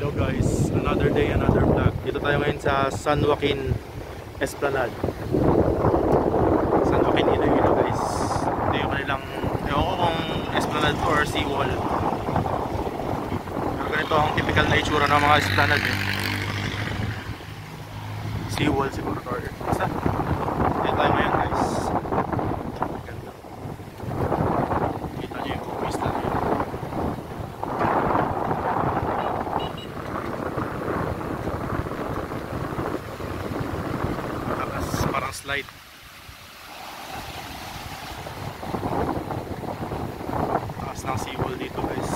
Hello guys, another day, another vlog. Dito tayo ngayon sa San Joaquin Esplanade. San Joaquin Iloilo guys. Ito yung kanilang, ewan ko kung Esplanade or seawall. Pero ganito ang typical na itsura ng mga Esplanade eh. Seawall siguro or basta. Dito tayo ngayon guys. Ganda. Kita nyo yung pista nyo. Slide. Taas ng seawall dito guys.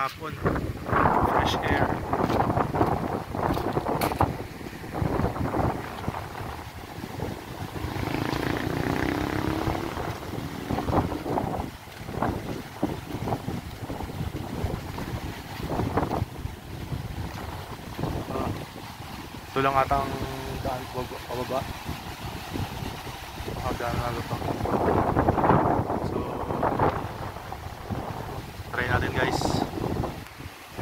Hapon, fresh air. Ito lang atang daan pababa. Daan na ito. So try natin guys.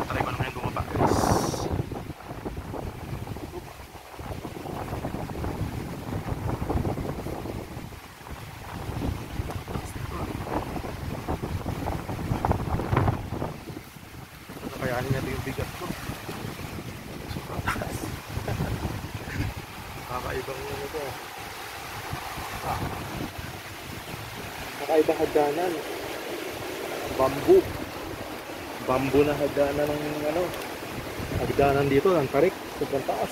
Try ko naman yung bumaba guys. Kayanin natin yung bigat ko. Sobrang taas. Kakaibang ano to. Kakaibang hagdanan. Bamboo na hagdanan ng ano. Hagdanan dito ng tarik. Sobrang taas.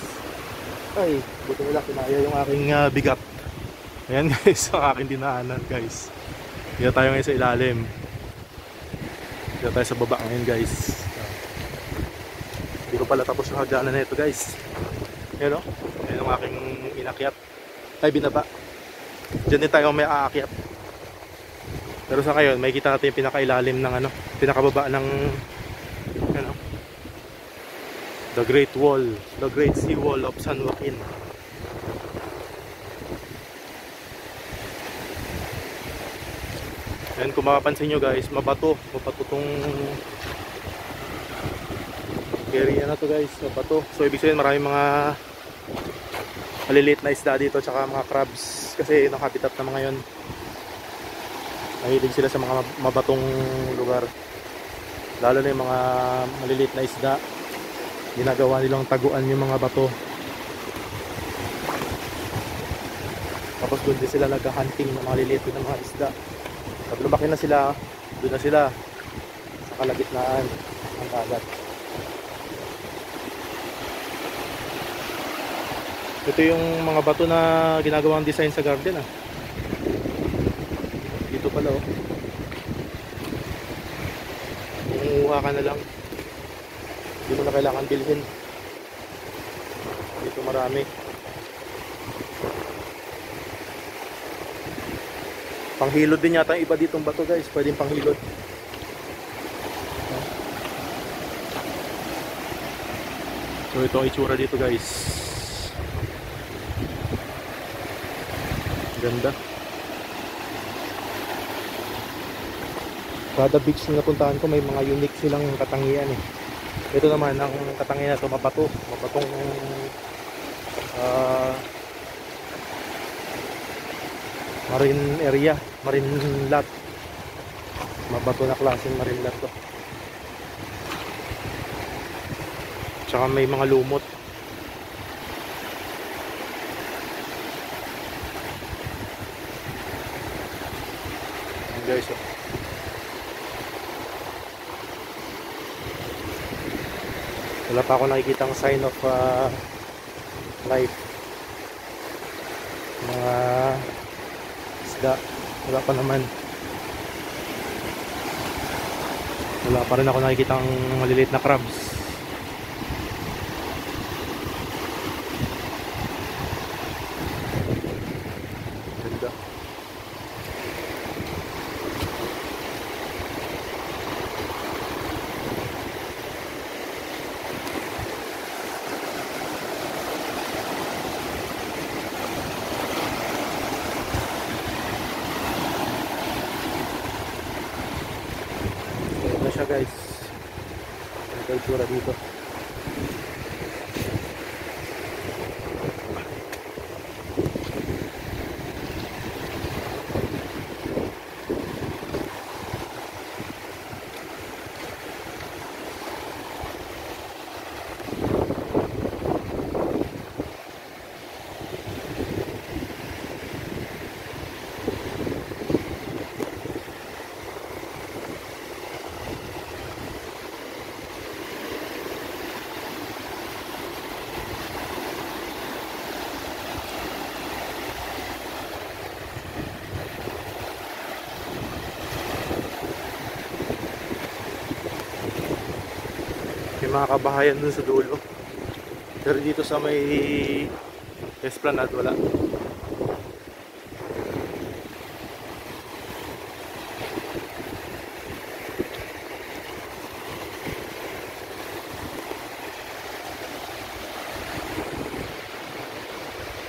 Ay, buti nila kinaya yung aking bigat. Ayan guys, ang aking dinaanan guys. Dito tayo ngayon sa ilalim. Dito tayo sa baba ngayon guys. Hindi ko pala tapos yung hagdanan na ito guys. Ayan o. Ayan ang aking inakyat. Ay, binaba. Diyan din tayo may aakyat. Pero sa ngayon, may kita natin yung pinakailalim ng ano, pinakababa ng ano, the Great Wall, the Great Sea Wall of San Joaquin. Ayan, kung makapansin nyo guys, mabato tong area na to guys, mabato. So ibig sabihin maraming mga maliliit na isda dito, tsaka mga crabs, kasi yun ang habitat na mga yun. Mahilig sila sa mga mabatong lugar, lalo na yung mga maliliit na isda. Ginagawa nilang taguan yung mga bato, tapos doon din sila nag-hunting ng mga maliliit na mga isda. Pag lumaki na sila, doon na sila sa kalagitnaan ng dagat. Ito yung mga bato na ginagawang design sa garden Dito pala oh. Kumuha ka na lang. Hindi mo na kailangan bilhin. Dito marami. Panghilod din yata iba ditong bato guys. Pwedeng panghilod. So ito ang itsura dito guys. Ganda. Kada beach na napuntahan ko may mga unique silang katangian eh. Ito naman ang katangian na ito, mabatong ah, marine area, marine lot. Mabato na klaseng marine lot to. Tsaka may mga lumot. Ayan guys, oh. Wala pa ako nakikitang sign of life. Mga isda, wala pa naman. Wala pa rin ako nakikitang maliliit na crabs. Ganda. Ganda siya guys. Ito yung tsura dito. May mga kabahayan dun sa dulo. Pero dito sa may Esplanade wala.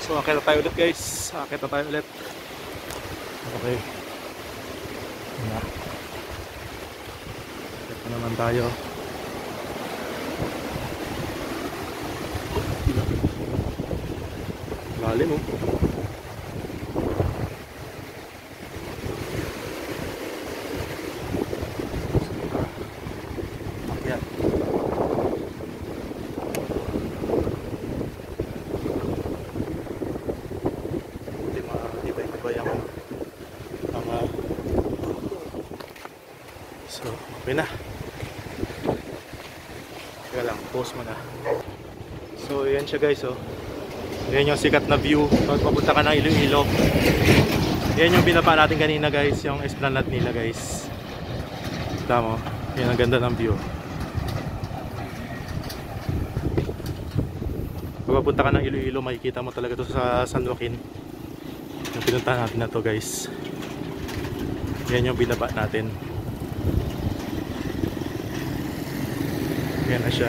So akit na tayo ulit guys. Akit na tayo ulit. Okay. Akit na naman tayo. Lalim oh. Akyat. Hindi matibay-tibay ang so, okay na. Teka lang, pause mo na. So, yan siya guys oh. Yan yung sikat na view pag papunta ka ng Iloilo. Yan yung binaba natin kanina guys, yung Esplanade nila guys. Tama mo, yan ang ganda ng view. Pag papunta ka ng Iloilo, makikita mo talaga to sa San Joaquin. Yung pinuntahan natin na to guys. Yan yung binaba natin. Yan na siya.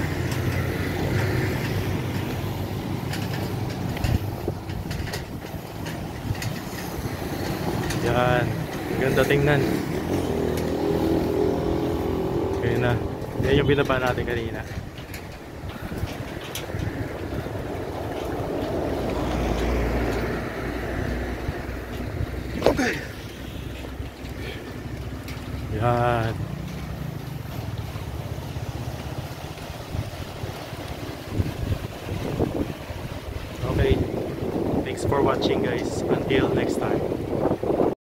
Yan, ganda tingnan. Okay na. Yan yung binaba natin kanina. Okay. Yan. Okay. Thanks for watching guys. Until next time.